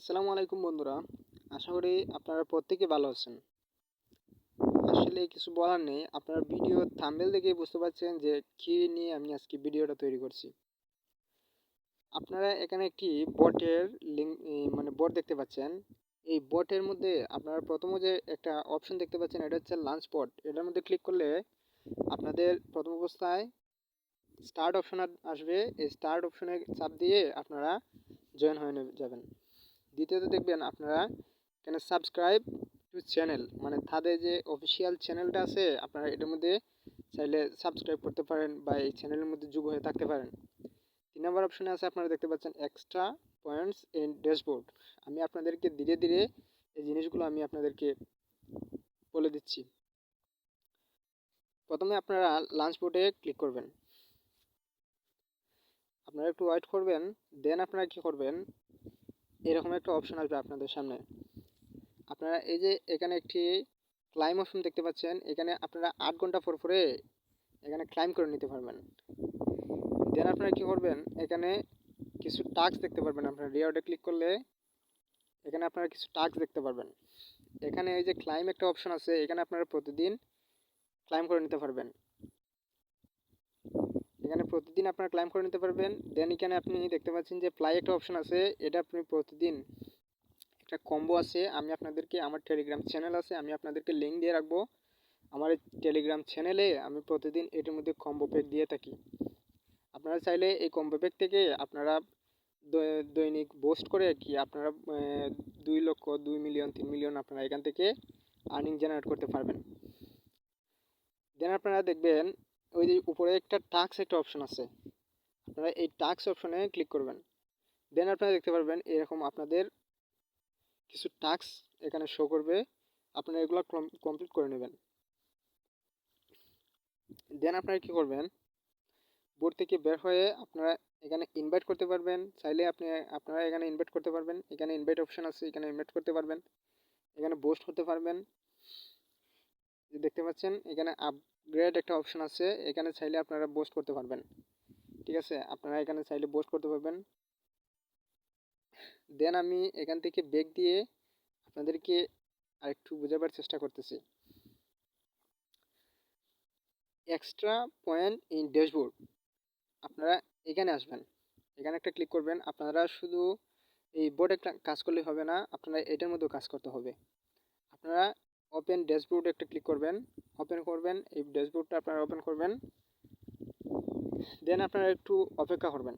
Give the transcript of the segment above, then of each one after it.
আসসালামু আলাইকুম বন্ধুরা। আশা করি আপনারা প্রত্যেকে ভালো আছেন। আসলে কিছু বলার নেই। আপনারা ভিডিও থাম্বনেল দেখেই বুঝতে পারছেন যে কী নিয়ে আমি আজকে ভিডিওটা তৈরি করছি। আপনারা এখানে একটি বটের লিঙ্ক মানে বট দেখতে পাচ্ছেন। এই বটের মধ্যে আপনারা প্রথমে যে একটা অপশন দেখতে পাচ্ছেন, এটা হচ্ছে লাঞ্চ বট। এটার মধ্যে ক্লিক করলে আপনাদের প্রথম অবস্থায় স্টার্ট অপশন আসবে। এই স্টার্ট অপশনে চাপ দিয়ে আপনারা জয়েন হয়ে যাবেন। দ্বিতীয়ত দেখবেন আপনারা এখানে সাবস্ক্রাইব টু চ্যানেল, মানে তাদের যে অফিসিয়াল চ্যানেলটা আছে আপনারা এটার মধ্যে চাইলে সাবস্ক্রাইব করতে পারেন বা এই চ্যানেলের মধ্যে যুক্ত হয়ে থাকতে পারেন। 3 নম্বর অপশনে আছে, আপনারা দেখতে পাচ্ছেন এক্সট্রা পয়েন্টস ইন ড্যাশবোর্ড। আমি আপনাদেরকে ধীরে ধীরে এই জিনিসগুলো আমি আপনাদেরকে বলে দিচ্ছি। প্রথমে আপনারা লাঞ্চ বোর্ডে ক্লিক করবেন, আপনারা একটু ওয়েট করবেন। দেন আপনারা কী করবেন, এরকম একটা অপশন আসবে আপনাদের সামনে। আপনারা এই যে এখানে একটি ক্লাইম অপশন দেখতে পাচ্ছেন, এখানে আপনারা 8 ঘন্টা পর পরে এখানে ক্লাইম করে নিতে পারবেন। দেন আপনারা কী করবেন, এখানে কিছু টাস্ক দেখতে পারবেন। আপনারা রিওয়ার্ডে ক্লিক করলে এখানে আপনারা কিছু টাস্ক দেখতে পারবেন। এখানে এই যে ক্লাইম একটা অপশন আছে, এখানে আপনারা প্রতিদিন ক্লাইম করে নিতে পারবেন। এখানে প্রতিদিন আপনারা ক্লাইম করে নিতে পারবেন। দেন এখানে আপনি দেখতে পাচ্ছেন যে প্লাই একটা অপশন আছে, এটা আপনি প্রতিদিন একটা কম্বো আছে। আমি আপনাদেরকে আমার টেলিগ্রাম চ্যানেল আছে, আমি আপনাদেরকে লিঙ্ক দিয়ে রাখবো। আমার এই টেলিগ্রাম চ্যানেলে আমি প্রতিদিন এটির মধ্যে কম্বো প্যাক দিয়ে থাকি। আপনারা চাইলে এই কম্বো প্যাক থেকে আপনারা দৈনিক পোস্ট করে কি আপনারা 2 লক্ষ, 2 মিলিয়ন, 3 মিলিয়ন আপনারা এখান থেকে আর্নিং জেনারেট করতে পারবেন। দেন আপনারা দেখবেন ওই যে উপরে একটা টাস্ক একটা অপশন আছে, আপনারা এই টাস্ক অপশনে ক্লিক করবেন। দেন আপনারা দেখতে পারবেন এরকম আপনাদের কিছু টাস্ক এখানে শো করবে, আপনারা এগুলো কমপ্লিট করে নেবেন। দেন আপনারা কী করবেন, বোর্ড থেকে বের হয়ে আপনারা এখানে ইনভাইট করতে পারবেন। চাইলে আপনারা এখানে ইনভাইট করতে পারবেন। এখানে ইনভাইট অপশন আছে, এখানে ইনভাইট করতে পারবেন। এখানে পোস্ট করতে পারবেন। দেখতে পাচ্ছেন এখানে আপগ্রেড একটা অপশন আছে, এখানে চাইলে আপনারা পোস্ট করতে পারবেন। ঠিক আছে, আপনারা এখানে চাইলে পোস্ট করতে পারবেন। দেন আমি এখান থেকে ব্যাক দিয়ে আপনাদেরকে আরেকটু বোঝাবার চেষ্টা করতেছি। এক্সট্রা পয়েন্ট ইন ড্যাশবোর্ড, আপনারা এখানে আসবেন, এখানে একটা ক্লিক করবেন। আপনারা শুধু এই বোর্ডে কাজ করলে হবে না, আপনারা এটার মধ্যেও কাজ করতে হবে। আপনারা ওপেন ড্যাশবোর্ড একটা ক্লিক করবেন, ওপেন করবেন, এই ড্যাশবোর্ডটা আপনারা ওপেন করবেন। দেন আপনারা একটু অপেক্ষা করবেন।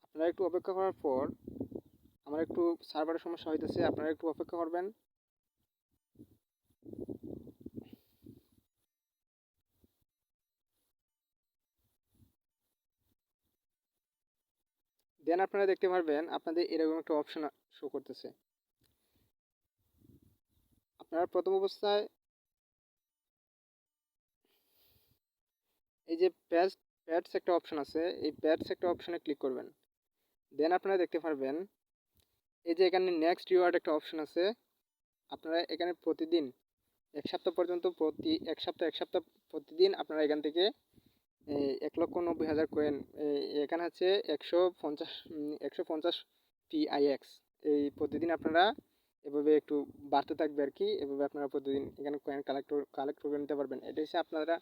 আপনারা একটু অপেক্ষা করার পর আমার একটু সার্ভারের সমস্যা হইতেছে, আপনারা একটু অপেক্ষা করবেন। দেন আপনারা দেখতে পারবেন আপনাদের এরকম একটা অপশন শো করতেছে। আপনারা প্রথম অবস্থায় এই যে প্যাডস একটা অপশন আছে, এই প্যাডস একটা অপশনে ক্লিক করবেন। দেন আপনারা দেখতে পারবেন এই যে এখানে নেক্সট রিওয়ার্ড একটা অপশন আছে। আপনারা এখানে প্রতিদিন 1 সপ্তাহ পর্যন্ত, প্রতি এক সপ্তাহ প্রতিদিন আপনারা এখান থেকে 1,90,000 কয়েন, এখানে হচ্ছে 150 PIX, এই প্রতিদিন আপনারা এভাবে একটু বাড়তে থাকবে আর কি। এভাবে আপনারা প্রতিদিন এখানে কয়েন কালেক্ট করে নিতে পারবেন। এটা হচ্ছে আপনারা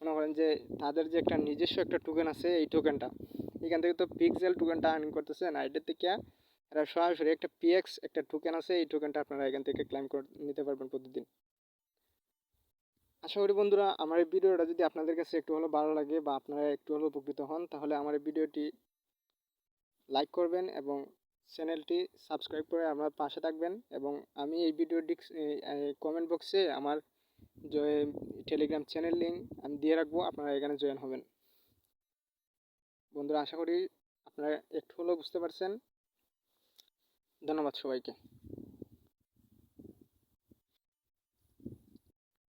মনে করেন যে তাদের যে একটা নিজস্ব একটা টোকেন আছে, এই টোকেনটা এখান থেকে তো পিক্সেল টোকেনটা আর্নিং করতেছে না, এটার থেকে এরা সরাসরি একটা PX একটা টোকেন আছে, এই টোকেনটা আপনারা এখান থেকে ক্লাইম করে নিতে পারবেন প্রতিদিন। আশা করি বন্ধুরা আমার এই ভিডিওটা যদি আপনাদের কাছে একটু হলেও ভালো লাগে বা আপনারা একটু হলেও উপকৃত হন, তাহলে আমার এই ভিডিওটি লাইক করবেন এবং চ্যানেলটি সাবস্ক্রাইব করে আমার পাশে থাকবেন। এবং আমি এই ভিডিওটি কমেন্ট বক্সে আমার টেলিগ্রাম চ্যানেল লিঙ্ক আমি দিয়ে রাখবো, আপনারা এখানে জয়েন হবেন। বন্ধুরা আশা করি আপনারা একটু হলেও বুঝতে পারছেন। ধন্যবাদ সবাইকে।